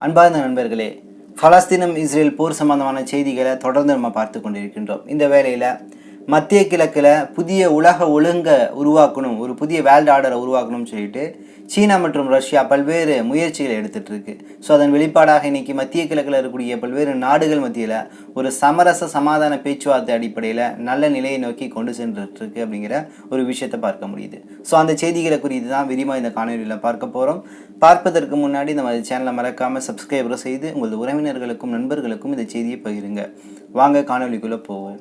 அன்பார்ந்த நண்பர்களே, பலஸ்தீனம் இஸ்ரேல் போர் சம்பந்தமான செய்திகளை தொடர்ந்து நம்ம பார்த்து கொண்டிருக்கின்றோம். இந்த வேளையில் மத்திய கிழக்கில் புதிய உலக ஒழுங்கை உருவாக்கணும், ஒரு புதிய வேர்ல்டு ஆர்டரை உருவாக்கணும்னு சொல்லிட்டு சீனா மற்றும் ரஷ்யா பல்வேறு முயற்சிகளை எடுத்துகிட்டு இருக்கு. ஸோ அதன் வெளிப்பாடாக இன்னைக்கு மத்திய கிழக்கில் இருக்கக்கூடிய பல்வேறு நாடுகள் மத்தியில் ஒரு சமரச சமாதான பேச்சுவார்த்தை அடிப்படையில் நல்ல நிலையை நோக்கி கொண்டு சென்றுட்டு இருக்கு அப்படிங்கிற ஒரு விஷயத்தை பார்க்க முடியுது. ஸோ அந்த செய்திகளை குறித்து தான் விரிவாக இந்த காணொலியில் பார்க்க போகிறோம். பார்ப்பதற்கு முன்னாடி நம்ம சேனலை மறக்காமல் சப்ஸ்கிரைபர் செய்து உங்களது உறவினர்களுக்கும் நண்பர்களுக்கும் இந்த செய்தியை பகிருங்க. வாங்க காணொலிக்குள்ளே போவோம்.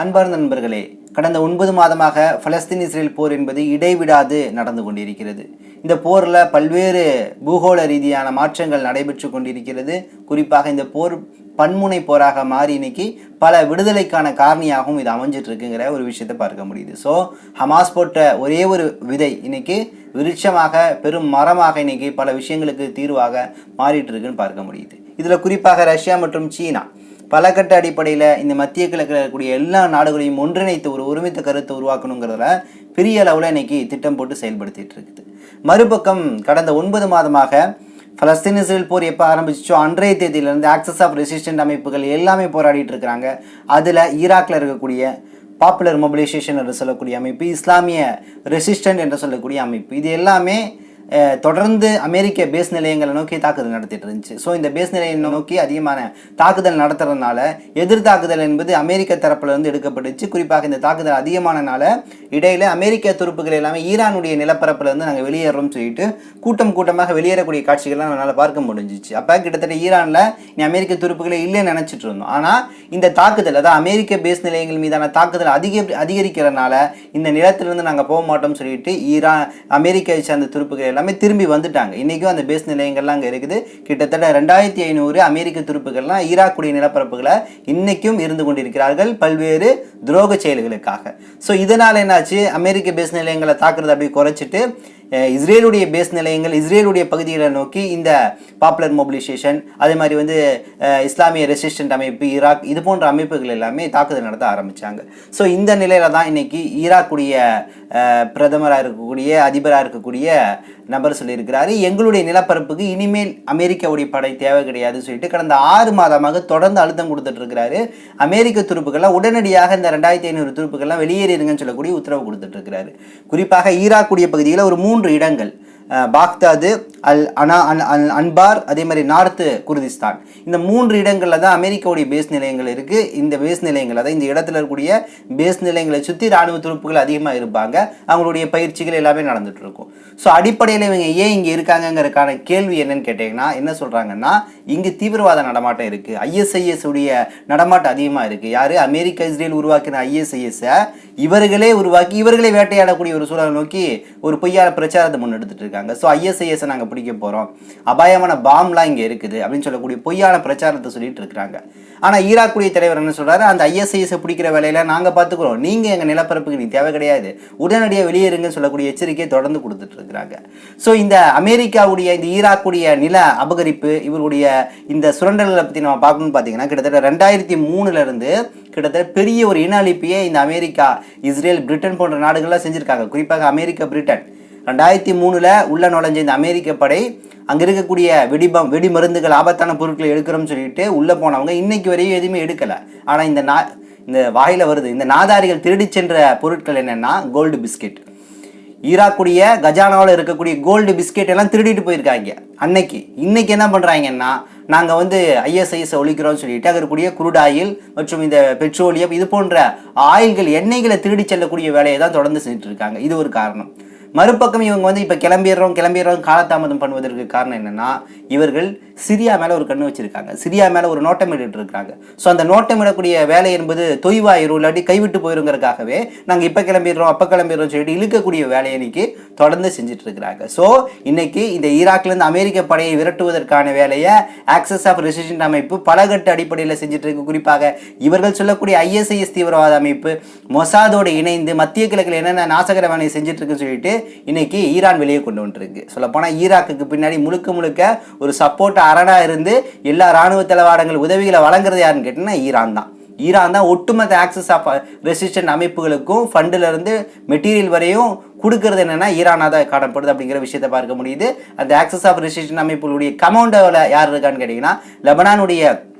அன்பார்ந்த நண்பர்களே, கடந்த 9 மாதமாக பலஸ்தீன் இஸ்ரேல் போர் என்பது இடைவிடாது நடந்து கொண்டிருக்கிறது. இந்த போரில் பல்வேறு பூகோள ரீதியான மாற்றங்கள் நடைபெற்று கொண்டிருக்கிறது. குறிப்பாக இந்த போர் பன்முனை போராக மாறி இன்னைக்கு பல விடுதலைக்கான காரணியாகவும் இது அமைஞ்சிட்டு இருக்குங்கிற ஒரு விஷயத்தை பார்க்க முடியுது. ஸோ ஹமாஸ் போட்ட ஒரே ஒரு விதை இன்னைக்கு விருட்சமாக பெரும் மரமாக இன்னைக்கு பல விஷயங்களுக்கு தீர்வாக மாறிட்டு இருக்குன்னு பார்க்க முடியுது. இதில் குறிப்பாக ரஷ்யா மற்றும் சீனா பல கட்ட அடிப்படையில் இந்த மத்திய கிழக்கில் இருக்கக்கூடிய எல்லா நாடுகளையும் ஒன்றிணைத்து ஒரு ஒருமித்த கருத்தை உருவாக்கணுங்கிறதுல பெரிய அளவில் இன்னைக்கு திட்டம் போட்டு செயல்படுத்திட்டு இருக்குது. மறுபக்கம் கடந்த 9 மாதமாக பலஸ்தீன் இஸ்ரேல் போர் எப்போ ஆரம்பிச்சோ அன்றைய தேதியிலிருந்து ஆக்சஸ் ஆஃப் ரெசிஸ்டன்ட் அமைப்புகள் எல்லாமே போராடிட்டு இருக்கிறாங்க. அதில் ஈராக்கில் இருக்கக்கூடிய பாப்புலர் மொபிலைசேஷன் என்று சொல்லக்கூடிய அமைப்பு, இஸ்லாமிய ரெசிஸ்டன்ட் என்று சொல்லக்கூடிய அமைப்பு, இது எல்லாமே தொடர்ந்து அமெரிக்க பேஸ் நிலையங்களை நோக்கி தாக்குதல் நடத்திட்டு இருந்துச்சு. ஸோ இந்த பேஸ் நிலையம் நோக்கி அதிகமான தாக்குதல் நடத்துறதுனால எதிர் தாக்குதல் என்பது அமெரிக்க தரப்புலேருந்து எடுக்கப்பட்டுச்சு. குறிப்பாக இந்த தாக்குதல் அதிகமானனால இடையில அமெரிக்க துருப்புகள் எல்லாமே ஈரானுடைய நிலப்பரப்புலேருந்து நாங்கள் வெளியேறோம்னு சொல்லிட்டு கூட்டமாக வெளியேறக்கூடிய காட்சிகள்லாம் நம்மளால் பார்க்க முடிஞ்சிச்சு. அப்போ கிட்டத்தட்ட ஈரானில் நீ அமெரிக்க துருப்புகளை இல்லைன்னு நினச்சிட்டு இருந்தோம். ஆனால் இந்த தாக்குதல், அதாவது அமெரிக்க பேஸ் நிலையங்கள் மீதான தாக்குதல் அதிகரிக்கிறதுனால இந்த நிலத்திலிருந்து நாங்கள் போக மாட்டோம்னு சொல்லிட்டு அமெரிக்காவை சேர்ந்த துருப்புகள் எல்லாமே திரும்பி வந்துட்டாங்க. இன்றைக்கும் அந்த பேஸ் நிலையங்கள்லாம் அங்கே இருக்குது. கிட்டத்தட்ட 2500 அமெரிக்க துருப்புகள்லாம் ஈராக்குடைய நிலப்பரப்புகளை இன்றைக்கும் இருந்து கொண்டிருக்கிறார்கள் பல்வேறு துரோக செயல்களுக்காக. ஸோ இதனால் என்னாச்சு, அமெரிக்க பேஸ் நிலையங்களை தாக்குறதை அப்படி குறைச்சிட்டு இஸ்ரேலுடைய பேஸ் நிலையங்கள் இஸ்ரேலுடைய பகுதிகளை நோக்கி இந்த பாப்புலர் மொபிலைசேஷன், அதே மாதிரி இஸ்லாமிய ரெசிஸ்டன்ட் அமைப்பு, ஈராக், இது போன்ற அமைப்புகள் எல்லாமே தாக்குதல் நடத்த ஆரம்பித்தாங்க. ஸோ இந்த நிலையில தான் இன்னைக்கு ஈராக்குடைய பிரதமராக இருக்கக்கூடிய அதிபராக இருக்கக்கூடிய நபர் சொல்லியிருக்கிறாரு, எங்களுடைய நிலப்பரப்புக்கு இனிமேல் அமெரிக்காவுடைய படை தேவை கிடையாதுன்னு சொல்லிட்டு கடந்த 6 மாதமாக தொடர்ந்து அழுத்தம் கொடுத்துட்டு இருக்கிறாரு. அமெரிக்க துருப்புகள்லாம் உடனடியாக இந்த 2500 துருப்புகள்லாம் வெளியேறிடுங்கன்னு சொல்லக்கூடிய உத்தரவு கொடுத்துட்டு இருக்கிறாரு. குறிப்பாக ஈராக்குடைய பகுதியில் ஒரு 3 இடங்கள், பாக்தாது, அன்பார், அதே மாதிரி நார்த்து குர்திஸ்தான், இந்த 3 இடங்களில் தான் அமெரிக்காவுடைய பேஸ் நிலையங்கள் இருக்குது. இந்த பேஸ் நிலையங்கள், அதாவது இந்த இடத்துல இருக்கக்கூடிய பேஸ் நிலையங்களை சுற்றி இராணுவ துருப்புகள் அதிகமாக இருப்பாங்க. அவங்களுடைய பயிற்சிகள் எல்லாமே நடந்துட்டு இருக்கும். ஸோ அடிப்படையில் இவங்க ஏன் இங்கே இருக்காங்கங்கிறதுக்கான கேள்வி என்னன்னு கேட்டிங்கன்னா, என்ன சொல்கிறாங்கன்னா, இங்கே தீவிரவாத நடமாட்டம் இருக்குது, ISIS உடைய நடமாட்டம் அதிகமாக இருக்குது. யார்? அமெரிக்கா இஸ்ரேல் உருவாக்கின ISIS-ஐ இவர்களே உருவாக்கி இவர்களே வேட்டையாடக்கூடிய ஒரு சூழலை நோக்கி ஒரு பொய்யான பிரச்சாரத்தை முன்னெடுத்துட்டு இருக்காங்க. ஸோ ISIS-ஐ நாங்கள் பிடிக்க போகிறோம், அபாயமான பாம்லாம் இங்கே இருக்குது அப்படின்னு சொல்லக்கூடிய பொய்யான பிரச்சாரத்தை சொல்லிட்டு இருக்கிறாங்க. ஆனால் ஈராக்குடைய தலைவர் என்ன சொல்கிறாரு, அந்த ISIS-ஐ பிடிக்கிற வேலையில நாங்கள் பார்த்துக்குறோம், நீங்கள் எங்கள் நிலப்பரப்புக்கு நீ தேவை கிடையாது, உடனடியாக வெளியேறுங்கன்னு சொல்லக்கூடிய எச்சரிக்கையை தொடர்ந்து கொடுத்துட்டு இருக்கிறாங்க. ஸோ இந்த அமெரிக்காவுடைய இந்த ஈராக்குடைய நில அபகரிப்பு, இவருடைய இந்த சுரண்டல்களை பற்றி நம்ம பார்க்கணும்னு பார்த்தீங்கன்னா, கிட்டத்தட்ட 2003 கிட்டத்தட்ட பெரிய ஒரு இன அழிப்பையே இந்த அமெரிக்கா, இஸ்ரேல், பிரிட்டன் போன்ற நாடுகள்லாம் செஞ்சுருக்காங்க. குறிப்பாக அமெரிக்கா, பிரிட்டன் 2003 உள்ள நுழைஞ்ச இந்த அமெரிக்க படை அங்கே இருக்கக்கூடிய வெடி மருந்துகள், ஆபத்தான பொருட்களை எடுக்கிறோம்னு சொல்லிட்டு உள்ளே போனவங்க இன்னைக்கு வரையும் எதுவுமே எடுக்கலை. ஆனால் இந்த வாயில வருது, இந்த நாதாரிகள் திருடி சென்ற பொருட்கள் என்னென்னா கோல்டு பிஸ்கெட். ஈராக்குடைய கஜானாவில் இருக்கக்கூடிய கோல்டு பிஸ்கெட் எல்லாம் திருடிட்டு போயிருக்காங்க அன்னைக்கு. இன்னைக்கு என்ன பண்ணுறாங்கன்னா, நாங்கள் ISIS ஒழிக்கிறோம்னு சொல்லிட்டு அங்கே இருக்கக்கூடிய குரூட் ஆயில் மற்றும் இந்த பெட்ரோலியம், இது போன்ற ஆயில்கள், எண்ணெய்களை திருடி செல்லக்கூடிய வேலையை தான் தொடர்ந்து செஞ்சுட்டு இருக்காங்க. இது ஒரு காரணம். மறுபக்கம் இவங்க இப்போ கிளம்பிடுறோம் காலதாமதம் பண்ணுவதற்கு காரணம் என்னன்னா, இவர்கள் சிரியா மேலே ஒரு கண்ணு வச்சிருக்காங்க, சிரியா மேலே ஒரு நோட்டமிட்டு இருக்காங்க. ஸோ அந்த நோட்டமிடக்கூடிய வேலை என்பது தொய்வாயிரும், இல்லாட்டி கைவிட்டு போயிருங்கிறதுக்காகவே நாங்கள் இப்போ கிளம்பிடுறோம் அப்போ கிளம்பிடுறோம் சொல்லிட்டு இழுக்கக்கூடிய வேலையை இன்னைக்கு தொடர்ந்து செஞ்சுட்டு இருக்கிறாங்க. ஸோ இன்னைக்கு இந்த ஈராக்லேருந்து அமெரிக்க படையை விரட்டுவதற்கான வேலையை ஆக்சஸ் ஆஃப் ரெசிஸ்டன்ட் அமைப்பு பலகட்ட அடிப்படையில் செஞ்சுட்டு இருக்கு. குறிப்பாக இவர்கள் சொல்லக்கூடிய ISIS தீவிரவாத அமைப்பு மொசாதோடு இணைந்து மத்திய கிழக்கில் என்னென்ன நாசகர வேலையை செஞ்சுட்டு இருக்குன்னு சொல்லிட்டு இன்னைக்கு ஈரான் வெளியே கொண்டு வந்துருக்கு. சொல்லப்போனால் ஈராக்குக்கு பின்னாடி முழுக்க ஒரு சப்போர்ட் அரணா இருந்து எல்லா இராணுவ தளவாடங்கள் உதவிகளை வழங்குறது யாருன்னு கேட்டீங்கன்னா ஈரான் தான். ஈரான் தான் ஒட்டுமொத்த ஆக்சஸ் ஆஃப் ரெசிஸ்டன்ட் அமைப்புகளுக்கும் ஃபண்டில் இருந்து மெட்டீரியல் வரையும் கொடுக்கறது என்னன்னா ஈரானாக தான் காணப்படுது அப்படிங்கிற விஷயத்தை பார்க்க முடியுது. அந்த ஆக்சஸ் ஆஃப் ரெசிஸ்டன்ட் அமைப்புகளுடைய கமாண்டோவில் யார் இருக்கான்னு கேட்டிங்கன்னா லெபனானுடைய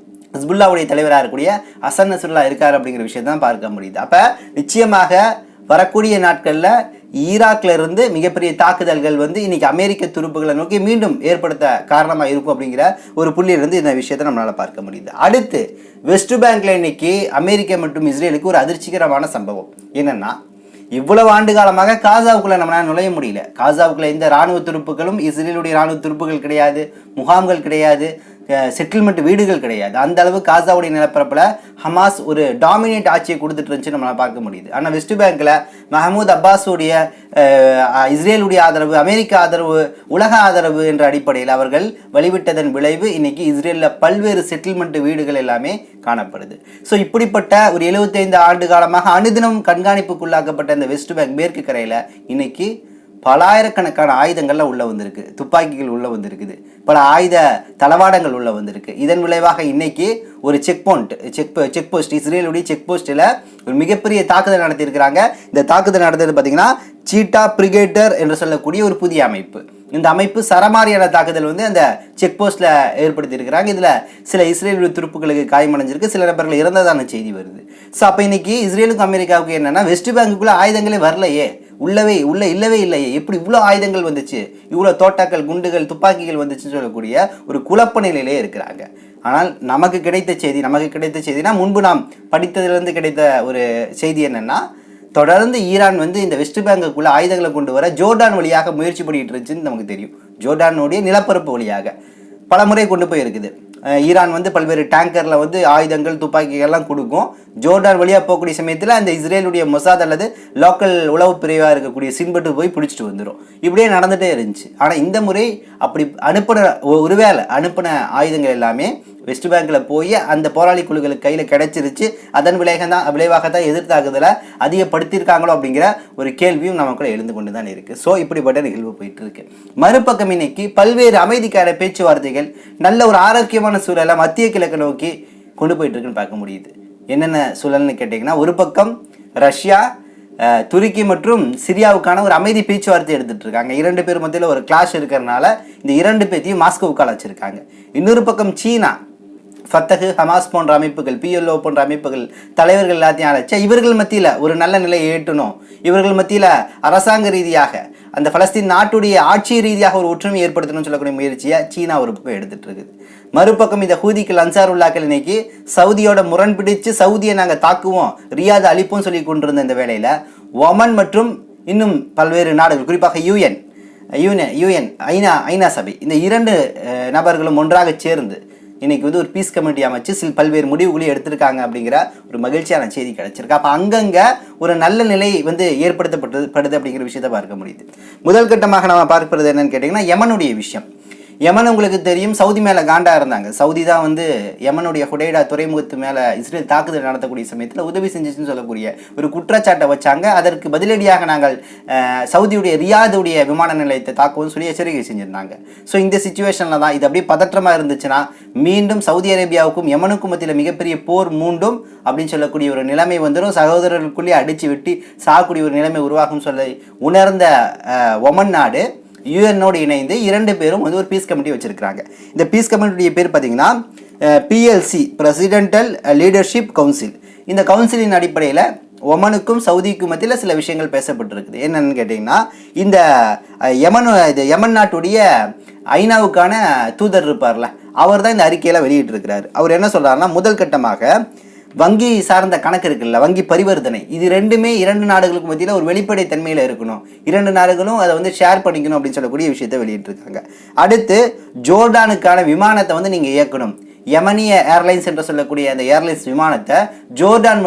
ஹிஸ்புல்லாவுடைய தலைவராக இருக்கக்கூடிய ஹசன் நஸ்ருல்லா இருக்கார் அப்படிங்கிற விஷயத்தை தான் பார்க்க முடியுது. அப்போ நிச்சயமாக வரக்கூடிய நாட்களில் ஈராக்ல இருந்து மிகப்பெரிய தாக்குதல்கள் வந்து இன்னைக்கு அமெரிக்க துருப்புகளை நோக்கி மீண்டும் ஏற்படுத்த காரணமாக இருக்கும் அப்படிங்கிற ஒரு புள்ளியிலிருந்து இந்த விஷயத்தை நம்மளால் பார்க்க முடியுது. அடுத்து வெஸ்ட் பேங்க்ல இன்னைக்கு அமெரிக்கா மற்றும் இஸ்ரேலுக்கு ஒரு அதிர்ச்சிகரமான சம்பவம் என்னன்னா, இவ்வளவு ஆண்டு காலமாக காசாவுக்குள்ள நம்மளால நுழைய முடியல. காசாவுக்குள்ள எந்த இராணுவ துருப்புகளும் இஸ்ரேலுடைய இராணுவ துருப்புகள் கிடையாது, முகாம்கள் கிடையாது, செட்டில்மெண்ட் வீடுகள் கிடையாது. அந்த அளவு காசாவுடைய நிலப்பரப்பில் ஹமாஸ் ஒரு டாமினேட் ஆட்சியை கொடுத்துட்டு இருந்துச்சு நம்மளால் பார்க்க முடியுது. ஆனால் வெஸ்ட் பேங்க்ல மஹமூத் அப்பாஸுடைய இஸ்ரேலுடைய ஆதரவு, அமெரிக்க ஆதரவு, உலக ஆதரவு என்ற அடிப்படையில் அவர்கள் வழிவிட்டதன் விளைவு இன்னைக்கு இஸ்ரேலில் பல்வேறு செட்டில்மெண்ட் வீடுகள் எல்லாமே காணப்படுது. ஸோ இப்படிப்பட்ட ஒரு 75 ஆண்டு காலமாக அனுதினம் கண்காணிப்புக்குள்ளாக்கப்பட்ட இந்த வெஸ்ட் பேங்க் மேற்கு கரையில் இன்னைக்கு பலாயிரக்கணக்கான ஆயுதங்கள்லாம் உள்ள வந்திருக்கு, துப்பாக்கிகள் உள்ள வந்திருக்குது, பல ஆயுத தளவாடங்கள் உள்ள வந்திருக்கு. இதன் விளைவாக இன்னைக்கு ஒரு செக் போஸ்ட் இஸ்ரேலுடைய செக் போஸ்ட்டில் ஒரு மிகப்பெரிய தாக்குதல் நடத்தியிருக்கிறாங்க. இந்த தாக்குதல் நடந்தது பார்த்தீங்கன்னா சீட்டா பிரிகேட்டர் என்று சொல்லக்கூடிய ஒரு புதிய அமைப்பு. இந்த அமைப்பு சரமாரியான தாக்குதல் வந்து அந்த செக் போஸ்ட்ல ஏற்படுத்தி இருக்கிறாங்க. இதுல சில இஸ்ரேலுடைய துருப்புகளுக்கு காயமடைஞ்சிருக்கு, சில நபர்கள் இறந்ததான செய்தி வருது. ஸோ அப்போ இன்னைக்கு இஸ்ரேலுக்கும் அமெரிக்காவுக்கும் என்னன்னா, வெஸ்ட் பேங்குக்குள்ள ஆயுதங்களே வரலையே, இல்லவே இல்லையே, எப்படி இவ்வளோ ஆயுதங்கள் வந்துச்சு, இவ்வளோ தோட்டாக்கள், குண்டுகள், துப்பாக்கிகள் வந்துச்சுன்னு சொல்லக்கூடிய ஒரு குழப்ப நிலையிலே இருக்கிறாங்க. ஆனால் நமக்கு கிடைத்த செய்தினா முன்பு நாம் படித்ததிலிருந்து கிடைத்த ஒரு செய்தி என்னன்னா, தொடர்ந்து ஈரான் வந்து இந்த வெஸ்ட் பேங்குக்குள்ள ஆயுதங்களை கொண்டு வர ஜோர்டான் வழியாக முயற்சி பண்ணிட்டு இருந்துச்சுன்னு நமக்கு தெரியும். ஜோர்டானுடைய நிலப்பரப்பு வழியாக பல முறை கொண்டு போய் இருக்குது. ஈரான் வந்து பல்வேறு டேங்கரில் வந்து ஆயுதங்கள், துப்பாக்கிகள்லாம் கொடுக்கும். ஜோர்டான் வழியாக போகக்கூடிய சமயத்தில் அந்த இஸ்ரேலுடைய மொசாத் அல்லது லோக்கல் உளவு பிரிவாக இருக்கக்கூடிய சின்பட்டு போய் பிடிச்சிட்டு வந்துடும். இப்படியே நடந்துகிட்டே இருந்துச்சு. ஆனால் இந்த முறை அப்படி ஒருவேளை அனுப்பின ஆயுதங்கள் எல்லாமே வெஸ்ட் பேங்க்ல போய் அந்த போராளி குழுக்களுக்கு கையில் கிடைச்சிருச்சு. அதன் விளைவாக தான் எதிர்த்தாக்குதலை அதிகப்படுத்தியிருக்காங்களோ அப்படிங்கிற ஒரு கேள்வியும் நமக்குள்ள எழுந்து கொண்டு தான் இருக்கு. ஸோ இப்படிப்பட்ட நிகழ்வு போயிட்டு இருக்கு. மறுபக்கம் இன்னைக்கு பல்வேறு அமைதிக்கான பேச்சுவார்த்தைகள் நல்ல ஒரு ஆரோக்கியமான சூழலை மத்திய கிழக்கு நோக்கி கொண்டு போயிட்டு இருக்குன்னு பார்க்க முடியுது. என்னென்ன சூழல்னு கேட்டிங்கன்னா, ஒரு பக்கம் ரஷ்யா துருக்கி மற்றும் சிரியாவுக்கான ஒரு அமைதி பேச்சுவார்த்தை எடுத்துட்டு இருக்காங்க. 2 பேர் மத்தியில் ஒரு கிளாஷ் இருக்கிறதுனால இந்த 2 பேர்த்தையும் மாஸ்கோவுக்கு அழைச்சிருக்காங்க. இன்னொரு பக்கம் சீனா ஃபத்தஹ், ஹமாஸ் போன்ற அமைப்புகள், PLO போன்ற அமைப்புகள் தலைவர்கள் எல்லாத்தையும் அழைச்சா இவர்கள் மத்தியில் ஒரு நல்ல நிலையை ஏற்றணும், இவர்கள் மத்தியில் அரசாங்க ரீதியாக அந்த பலஸ்தீன் நாட்டுடைய ஆட்சி ரீதியாக ஒரு ஒற்றுமை ஏற்படுத்தணும்னு சொல்லக்கூடிய முயற்சியை சீனா ஒரு பக்கம் எடுத்துட்டு இருக்குது. மறுபக்கம் இந்த ஹூதிகள், அன்சாருல்லாக்கள் இன்னைக்கு சவுதியோட முரண் பிடிச்சு சவுதியை நாங்கள் தாக்குவோம், ரியாதை அழிப்போம் சொல்லி கொண்டிருந்த இந்த வேளையில் ஒமன் மற்றும் இன்னும் பல்வேறு நாடுகள், குறிப்பாக யூஎன் ஐநா சபை, இந்த 2 நபர்களும் ஒன்றாக சேர்ந்து இன்னைக்கு வந்து ஒரு பீஸ் கமிட்டி அமைச்சு சில பல்வேறு முடிவுகளையும் எடுத்திருக்காங்க அப்படிங்கிற ஒரு மகிழ்ச்சியான செய்தி கிடைச்சிருக்கு. அப்போ அங்கங்கே ஒரு நல்ல நிலை வந்து ஏற்படுத்தப்படுது அப்படிங்கிற விஷயத்தை பார்க்க முடியுது. முதல் கட்டமாக நம்ம பார்ப்பது என்னன்னு கேட்டிங்கன்னா, யமனுடைய விஷயம். யமன் உங்களுக்கு தெரியும், சவுதி மேலே காண்டா இருந்தாங்க. சவுதி தான் வந்து யமனுடைய ஹுடைடா துறைமுகத்து மேலே இஸ்ரேல் தாக்குதல் நடத்தக்கூடிய சமயத்தில் உதவி செஞ்சிச்சுன்னு சொல்லக்கூடிய ஒரு குற்றச்சாட்டை வச்சாங்க. அதற்கு பதிலடியாக நாங்கள் சவுதியுடைய ரியாதுடைய விமான நிலையத்தை தாக்குவோம்னு சொல்லி எச்சரிக்கை செஞ்சுருந்தாங்க. ஸோ இந்த சிச்சுவேஷனில் தான் இது அப்படியே பதற்றமாக இருந்துச்சுன்னா மீண்டும் சவுதி அரேபியாவுக்கும் யமனுக்கும் மத்தியில் மிகப்பெரிய போர் மூண்டும் அப்படின்னு சொல்லக்கூடிய ஒரு நிலைமை வந்துடும். சகோதரர்களுக்குள்ளேயே அடித்து வெட்டி சாகக்கூடிய ஒரு நிலைமை உருவாகும் சொல்லி உணர்ந்த ஒமன் நாடு யூஎன்னோடு இணைந்து 2 பேரும் வந்து ஒரு பீஸ் கமிட்டி வச்சிருக்கிறாங்க. இந்த பீஸ் கமிட்டியுடைய பேர் பார்த்தீங்கன்னா PLC, பிரசிடென்டல் லீடர்ஷிப் கவுன்சில். இந்த கவுன்சிலின் அடிப்படையில் ஒமனுக்கும் சவுதிக்கும் மத்தியில் சில விஷயங்கள் பேசப்பட்டிருக்குது. என்னன்னு கேட்டிங்கன்னா, இந்த யமன் நாட்டுடைய ஐநாவுக்கான தூதர் இருப்பார்ல, அவர் தான் இந்த அறிக்கையில் வெளியிட்டிருக்கிறார். அவர் என்ன சொல்கிறாருன்னா, முதல் கட்டமாக வங்கி சார்ந்த கணக்கு இருக்குல்ல, வங்கி பரிவர்த்தனை, இது ரெண்டுமே 2 நாடுகளுக்கு மத்தியில் ஒரு வெளிப்படை தன்மையில் இருக்கணும், 2 நாடுகளும் அதை வந்து ஷேர் பண்ணிக்கணும் அப்படின்னு சொல்லக்கூடிய விஷயத்தை வெளியிட்டிருக்காங்க. அடுத்து ஜோர்டானுக்கான விமானத்தை வந்து நீங்கள் இயக்கணும். யமனிய ஏர்லைன்ஸ் என்று சொல்லக்கூடிய அந்த ஏர்லைன்ஸ் விமானத்தை ஜோர்டான்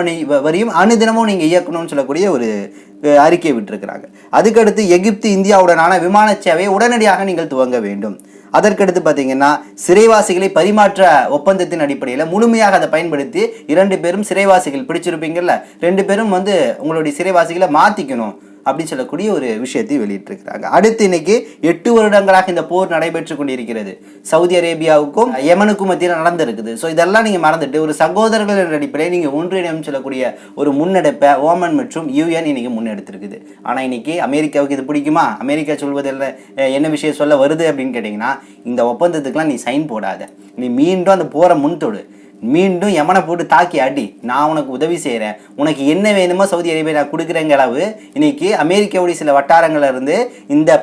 வரையும் அனுதினமும் நீங்கள் இயக்கணும்னு சொல்லக்கூடிய ஒரு அறிக்கையை விட்டுருக்கிறாங்க. அதுக்கடுத்து எகிப்து இந்தியாவுடனான விமான சேவையை உடனடியாக நீங்கள் துவங்க வேண்டும். அதற்கடுத்து பார்த்தீங்கன்னா, சிறைவாசிகளை பரிமாற்ற ஒப்பந்தத்தின் அடிப்படையில் முழுமையாக அதை பயன்படுத்தி 2 பேரும் சிறைவாசிகள் பிடிச்சிருப்பீங்கல்ல, 2 பேரும் வந்து உங்களுடைய சிறைவாசிகளை மாற்றிக்கணும், அப்படின்னு சொல்லக்கூடிய ஒரு விஷயத்தை வெளியிட்டிருக்கிறாங்க. அடுத்து இன்னைக்கு 8 வருடங்களாக இந்த போர் நடைபெற்று கொண்டிருக்கிறது. சவுதி அரேபியாவுக்கும் யமனுக்கும் மத்தியில் நடந்திருக்குது. ஸோ இதெல்லாம் நீங்கள் மறந்துட்டு ஒரு சகோதரர்கள் என்ற அடிப்படையில் நீங்கள் ஒன்றிணையும் சொல்லக்கூடிய ஒரு முன்னெடுப்பை ஓமன் மற்றும் யூஎன் இன்னைக்கு முன்னெடுத்திருக்குது. ஆனால் இன்னைக்கு அமெரிக்காவுக்கு இது பிடிக்குமா? அமெரிக்கா சொல்வதில் என்ன விஷயம் சொல்ல வருது அப்படின்னு கேட்டிங்கன்னா, இந்த ஒப்பந்தத்துக்குலாம் நீ சைன் போடாத, நீ மீண்டும் அந்த போரை முன்தொடு, மீண்டும் யமனை போட்டு தாக்கி அடி, நான் உனக்கு உதவி செய்கிறேன், உனக்கு என்ன வேணுமோ சவுதி அரேபியா நான் கொடுக்குறேங்க அளவு இன்னைக்கு அமெரிக்காவுடைய சில வட்டாரங்கள்ல இருந்து இந்த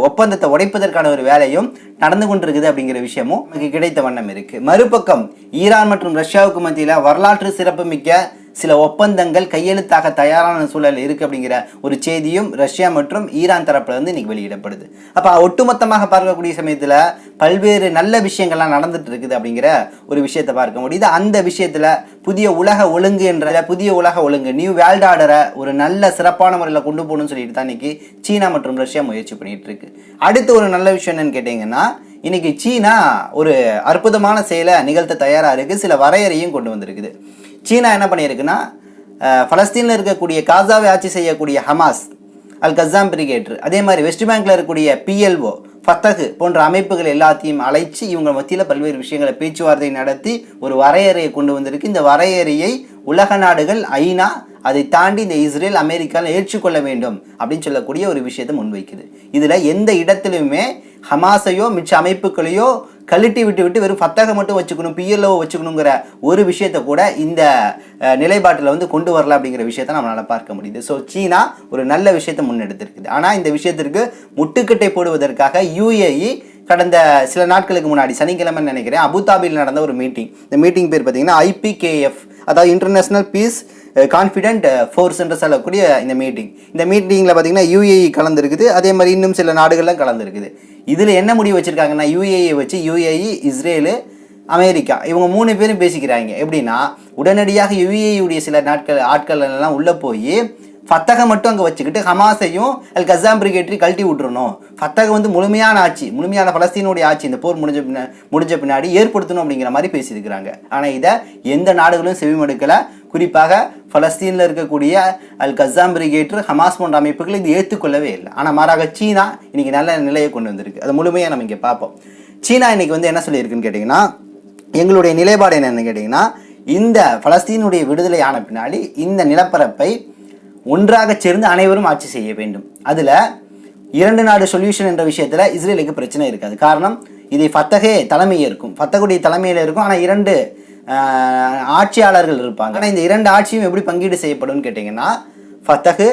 ஒப்பந்தத்தை உடைப்பதற்கான ஒரு வேலையும் நடந்து கொண்டிருக்குது அப்படிங்கிற விஷயமும் நமக்கு கிடைத்த வண்ணம் இருக்கு. மறுபக்கம் ஈரான் மற்றும் ரஷ்யாவுக்கு மத்தியில் வரலாற்று சிறப்புமிக்க சில ஒப்பந்தங்கள் கையெழுத்தாக தயாரான சூழல் இருக்கு அப்படிங்கிற ஒரு செய்தியும் ரஷ்யா மற்றும் ஈரான் தரப்புல இருந்து இன்னைக்கு வெளியிடப்படுது. அப்ப ஒட்டுமொத்தமாக பார்க்கக்கூடிய சமயத்துல பல்வேறு நல்ல விஷயங்கள்லாம் நடந்துட்டு இருக்குது அப்படிங்கிற ஒரு விஷயத்தை பார்க்க முடியுது. அந்த விஷயத்துல புதிய உலக ஒழுங்கு என்ற புதிய உலக ஒழுங்கு நியூ வேர்ல்ட் ஆர்டரை ஒரு நல்ல சிறப்பான முறையில் கொண்டு போகணும்னு சொல்லிட்டு தான் இன்னைக்கு சீனா மற்றும் ரஷ்யா முயற்சி பண்ணிட்டு இருக்கு. அடுத்து ஒரு நல்ல விஷயம் என்னன்னு கேட்டீங்கன்னா, இன்னைக்கு சீனா ஒரு அற்புதமான செயலை நிகழ்த்த தயாரா இருக்கு. சில வரையறையும் கொண்டு வந்திருக்குது. சீனா என்ன பண்ணியிருக்குன்னா, பலஸ்தீனில் இருக்கக்கூடிய காசாவை ஆட்சி செய்யக்கூடிய ஹமாஸ், அல் கசாம் பிரிகேட்ரு, அதே மாதிரி வெஸ்ட் பேங்க்ல இருக்கக்கூடிய PLO, ஃபத்தகு போன்ற அமைப்புகள் எல்லாத்தையும் அழைச்சி இவங்க மத்தியில் பல்வேறு விஷயங்களை பேச்சுவார்த்தை நடத்தி ஒரு வரையறையை கொண்டு வந்திருக்கு. இந்த வரையறையை உலக நாடுகள், ஐநா, அதை தாண்டி இந்த இஸ்ரேல், அமெரிக்காவில் ஏற்றுக்கொள்ள வேண்டும் அப்படின்னு சொல்லக்கூடிய ஒரு விஷயத்தை முன்வைக்குது. இதில் எந்த இடத்துலையுமே ஹமாஸையோ மிச்ச அமைப்புகளையோ கழட்டி விட்டு வெறும் ஃபத்தகை மட்டும் வச்சுக்கணும், PLO வச்சுக்கணுங்கிற ஒரு விஷயத்தை கூட இந்த நிலைப்பாட்டில் வந்து கொண்டு வரல அப்படிங்கிற விஷயத்தை நம்மளால் பார்க்க முடியுது. ஸோ சீனா ஒரு நல்ல விஷயத்தை முன்னெடுத்திருக்குது. ஆனால் இந்த விஷயத்திற்கு முட்டுக்கட்டை போடுவதற்காக UAE கடந்த சில நாட்களுக்கு முன்னாடி சனிக்கிழமைன்னு நினைக்கிறேன் அபுதாபியில் நடந்த ஒரு மீட்டிங். இந்த மீட்டிங் பேர் பார்த்தீங்கன்னா IPKF, அதாவது இன்டர்நேஷனல் பீஸ் கான்ஃபிடென்ட் ஃபோர்ஸ் என்று சொல்லக்கூடிய இந்த மீட்டிங்கில் பார்த்தீங்கன்னா UAE கலந்துருக்குது. அதே மாதிரி இன்னும் சில நாடுகள்லாம் கலந்துருக்குது. இதில் என்ன முடிவு வச்சுருக்காங்கன்னா, UAE வச்சு UAE, இஸ்ரேலு, அமெரிக்கா இவங்க 3 பேரும் பேசிக்கிறாங்க. எப்படின்னா, உடனடியாக UAE சில ஆட்கள் எல்லாம் உள்ளே போய் ஃபத்தகை மட்டும் அங்கே வச்சுக்கிட்டு ஹமாஸையும் அல் கசாம் பிரிகேட்டரி கழட்டி விட்டுறணும், ஃபத்தகை வந்து முழுமையான ஆட்சி, முழுமையான பலஸ்தீனுடைய ஆட்சி இந்த போர் முடிஞ்ச பின்னாடி ஏற்படுத்தணும் அப்படிங்கிற மாதிரி பேசியிருக்கிறாங்க. ஆனால் இதை எந்த நாடுகளும் செவிமடுக்கலை. குறிப்பாக பலஸ்தீனில் இருக்கக்கூடிய அல் கசாம் பிரிகேட்டர், ஹமாஸ் போன்ற அமைப்புகள் இது ஏற்றுக்கொள்ளவே இல்லை. ஆனால் மாறாக சீனா இன்னைக்கு நல்ல நிலையை கொண்டு வந்திருக்கு. அது முழுமையாக நம்ம இங்கே பார்ப்போம். சீனா இன்னைக்கு வந்து என்ன சொல்லியிருக்குன்னு கேட்டிங்கன்னா, எங்களுடைய நிலைப்பாடு என்னன்னு கேட்டிங்கன்னா, இந்த பலஸ்தீனுடைய விடுதலை ஆன பின்னாடி இந்த நிலப்பரப்பை ஒன்றாக சேர்ந்து அனைவரும் ஆட்சி செய்ய வேண்டும். அதில் 2 நாடு சொல்யூஷன் என்ற விஷயத்தில் இஸ்ரேலுக்கு பிரச்சனை இருக்காது. காரணம், இதை ஃபத்தகே தலைமை இருக்கும், ஃபத்தகுடைய தலைமையில் இருக்கும். ஆனால் 2 ஆட்சியாளர்கள் இருப்பாங்க. ஆனால் இந்த 2 ஆட்சியும் எப்படி பங்கீடு செய்யப்படும் கேட்டிங்கன்னா, ஃபத்தகு,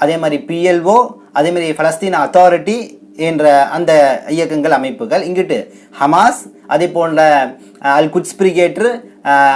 அதே மாதிரி PLO, அதே மாதிரி பலஸ்தீன் அத்தாரிட்டி என்ற அந்த இயக்கங்கள், அமைப்புகள், இங்கிட்டு ஹமாஸ், அதே போன்ற அல் குட்ஸ் பிரிகேட்டர்,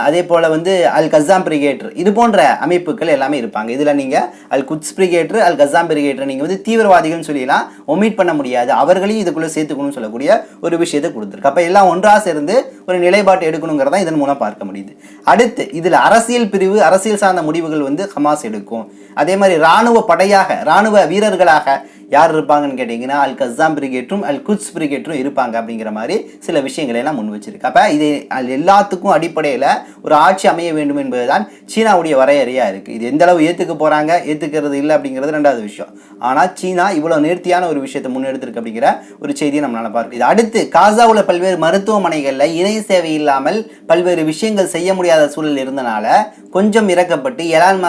அதே போல் வந்து அல் கசாம் பிரிகேட்டர், இது போன்ற அமைப்புகள் எல்லாமே இருப்பாங்க. இதில் நீங்கள் அல் குட்ஸ் பிரிகேட்டர், அல் கசாம் பிரிகேட்டர் நீங்கள் வந்து தீவிரவாதிகள்னு சொல்லிலாம் ஒமிட் பண்ண முடியாது, அவர்களையும் இதுக்குள்ளே சேர்த்துக்கணும்னு சொல்லக்கூடிய ஒரு விஷயத்தை கொடுத்துருக்கு. அப்போ எல்லாம் ஒன்றாக சேர்ந்து ஒரு நிலைப்பாட்டு எடுக்கணுங்கிறதான் இதன் மூலம் பார்க்க முடியுது. அடுத்து இதில் அரசியல் பிரிவு, அரசியல் சார்ந்த முடிவுகள் வந்து ஹமாஸ் எடுக்கும். அதே மாதிரி இராணுவ படையாக, இராணுவ வீரர்களாக யார் இருப்பாங்கன்னு கேட்டிங்கன்னா, அல் கசாம் பிரிகேட்டரும் அல் குட்ஸ் பிரிகேட்டரும் இருப்பாங்க அப்படிங்கிற மாதிரி சில விஷயங்களை எல்லாம் முன் வச்சிருக்கு. அப்போ இது எல்லாத்துக்கும் அடிப்படையில் ஒரு ஆட்சி அமைய வேண்டும் என்பதுதான் சீனாவுடைய வரையறையாக இருக்குது. இது எந்த அளவு ஏற்றுக்க போகிறாங்க, ஏற்றுக்கிறது இல்லை அப்படிங்கிறது 2வது விஷயம். ஆனால் சீனா இவ்வளோ நேர்த்தியான ஒரு விஷயத்தை முன்னெடுத்திருக்கு அப்படிங்கிற ஒரு செய்தியை நம்மளால் பார்க்க. இது அடுத்து காசாவில் பல்வேறு மருத்துவமனைகளில் இணைய சேவை இல்லாமல் பல்வேறு விஷயங்கள் செய்ய முடியாத சூழல் இருந்தனால கொஞ்சம் இறக்கப்பட்டு எலான்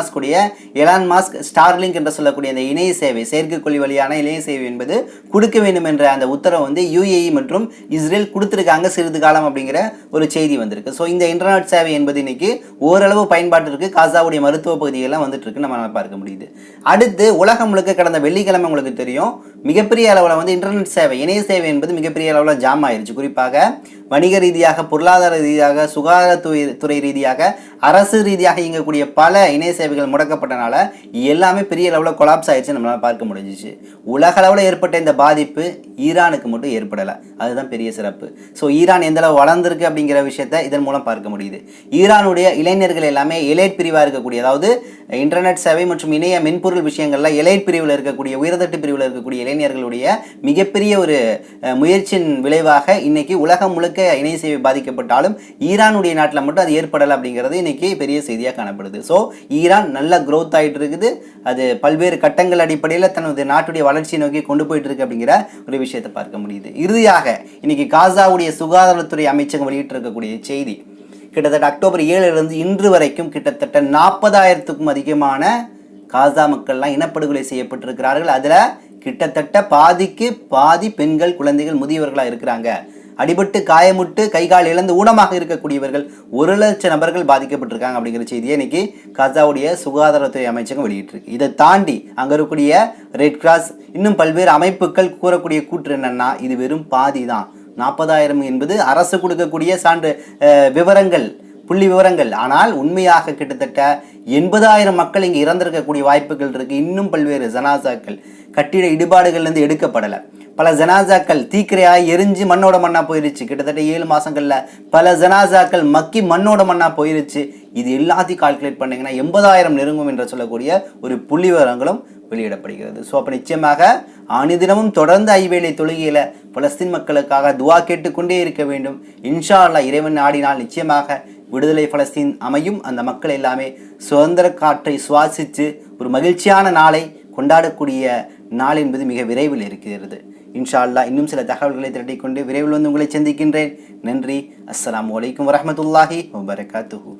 மாஸ்க் ஸ்டார்லிங்க் என்று சொல்லக்கூடிய அந்த இணைய சேவை, செயற்கைக்கொள்ளி வழியான இணைய சேவை என்பது கொடுக்க வேண்டும் என்ற அந்த உத்தரவு வந்து UAE மற்றும் இஸ்ரேல் கொடுத்துருக்காங்க சிறிது காலம் அப்படிங்கிற ஒரு செய்தி வந்திருக்கு. ஸோ இந்த இன்டர்நெட் சேவை என்பது இன்னைக்கு ஓரளவு பயன்பாட்டிற்கு காசாவுடைய மருத்துவ பகுதிகள்லாம் வந்துட்டு இருக்கு, நம்ம பார்க்க முடியுது. அடுத்து உலகம் முழுக்க கடந்த வெள்ளிக்கிழமை உங்களுக்கு தெரியும், மிகப்பெரிய அளவில் வந்து இன்டர்நெட் சேவை, இணைய சேவை என்பது மிகப்பெரிய அளவில் ஜாம் ஆயிருச்சு. குறிப்பாக வணிக ரீதியாக, பொருளாதார ரீதியாக, சுகாதாரத்துறை ரீதியாக, அரசு ரீதியாக இயங்கக்கூடிய பல இணைய சேவைகள் முடக்கப்பட்டனால எல்லாமே பெரிய அளவில் கொலாப்ஸ் ஆயிடுச்சு, நம்மளால் பார்க்க முடிஞ்சிச்சு. உலக அளவில் ஏற்பட்ட இந்த பாதிப்பு ஈரானுக்கு மட்டும் ஏற்படலை, அதுதான் பெரிய சிறப்பு. ஸோ ஈரான் எந்த அளவு வளர்ந்துருக்கு அப்படிங்கிற விஷயத்தை இதன் மூலம் பார்க்க முடியுது. ஈரானுடைய இளைஞர்கள் எல்லாமே எலைட் பிரிவாக இருக்கக்கூடிய, அதாவது இன்டர்நெட் சேவை மற்றும் இணைய மென்பொருள் விஷயங்கள்ல எலைட் பிரிவில் இருக்கக்கூடிய, உயர்தட்டு பிரிவில் இருக்கக்கூடிய இளைஞர்களுடைய மிகப்பெரிய ஒரு முயற்சியின் விளைவாக இன்னைக்கு உலகம் முழுக்க இணை சேவை பாதிக்கப்பட்டாலும் ஈரானுடைய நாட்டில் மட்டும் அது ஏற்படலை அப்படிங்கிறது இன்னைக்கு பெரிய செய்தியாக காணப்படுது. ஸோ ஈரான் நல்ல க்ரோத் ஆகிட்டு இருக்குது, அது பல்வேறு கட்டங்கள் அடிப்படையில் தனது நாட்டுடைய வளர்ச்சியை நோக்கி கொண்டு போயிட்டு இருக்கு அப்படிங்கிற ஒரு விஷயத்தை பார்க்க முடியுது. இறுதியாக இன்னைக்கு காசாவுடைய சுகாதாரத்துறை அமைச்சகம் வெளியிட்டிருக்கக்கூடிய செய்தி, கிட்டத்தட்ட அக்டோபர் 7 இன்று வரைக்கும் கிட்டத்தட்ட 40,000க்கும் அதிகமான காசா மக்கள்லாம் இனப்படுகொலை செய்யப்பட்டிருக்கிறார்கள். அதில் கிட்டத்தட்ட பாதிக்கு பாதி பெண்கள், குழந்தைகள், முதியவர்களாக இருக்கிறாங்க. அடிபட்டு காயமுட்டு கைகால் இழந்து ஊனமாக இருக்கக்கூடியவர்கள் 1,00,000 நபர்கள் பாதிக்கப்பட்டிருக்காங்க அப்படிங்கிற செய்தியை இன்னைக்கு காசாவுடைய சுகாதாரத்துறை அமைச்சகம் வெளியிட்டிருக்கு. இதை தாண்டி அங்கே இருக்கக்கூடிய ரெட் கிராஸ் இன்னும் பல்வேறு அமைப்புகள் கூறக்கூடிய கூற்று என்னன்னா, இது வெறும் பாதி தான். 40,000 என்பது அரசு கொடுக்கக்கூடிய சான்று விவரங்கள், புள்ளி விவரங்கள். ஆனால் உண்மையாக கிட்டத்தட்ட 80,000 மக்கள் இங்கே இறந்திருக்கக்கூடிய வாய்ப்புகள் இருக்கு. இன்னும் பல்வேறு ஜனாசாக்கள் கட்டிட இடிபாடுகள்லேருந்து எடுக்கப்படலை. பல ஜனாசாக்கள் தீக்கிரையாய் எரிஞ்சு மண்ணோட மண்ணா போயிருச்சு. கிட்டத்தட்ட 7 மாசங்கள்ல பல ஜனாசாக்கள் மக்கி மண்ணோட மண்ணா போயிருச்சு. இது எல்லாத்தையும் கால்குலேட் பண்ணீங்கன்னா 80,000 நெருங்கும் என்று சொல்லக்கூடிய ஒரு புள்ளி விவரங்களும் வெளியிடப்படுகிறது. ஸோ அப்போ நிச்சயமாக அனுதினமும் தொடர்ந்து ஐவேளை தொழுகையில பலஸ்தீன் மக்களுக்காக துவா கேட்டுக்கொண்டே இருக்க வேண்டும். இன்ஷா அல்லாஹ் இறைவன் நாடினால் நிச்சயமாக விடுதலை பலஸ்தீன் அமையும். அந்த மக்கள் எல்லாமே சுதந்திர காற்றை சுவாசித்து ஒரு மகிழ்ச்சியான நாளை கொண்டாடக்கூடிய நாள் என்பது மிக விரைவில் இருக்கிறது. இன்ஷா அல்லாஹ் இன்னும் சில தகவல்களை திரட்டிக்கொண்டு விரைவில் வந்து உங்களை சந்திக்கின்றேன். நன்றி. அஸ்ஸலாமு அலைக்கும் வரஹ்மத்துல்லாஹி வபரகாத்துஹு.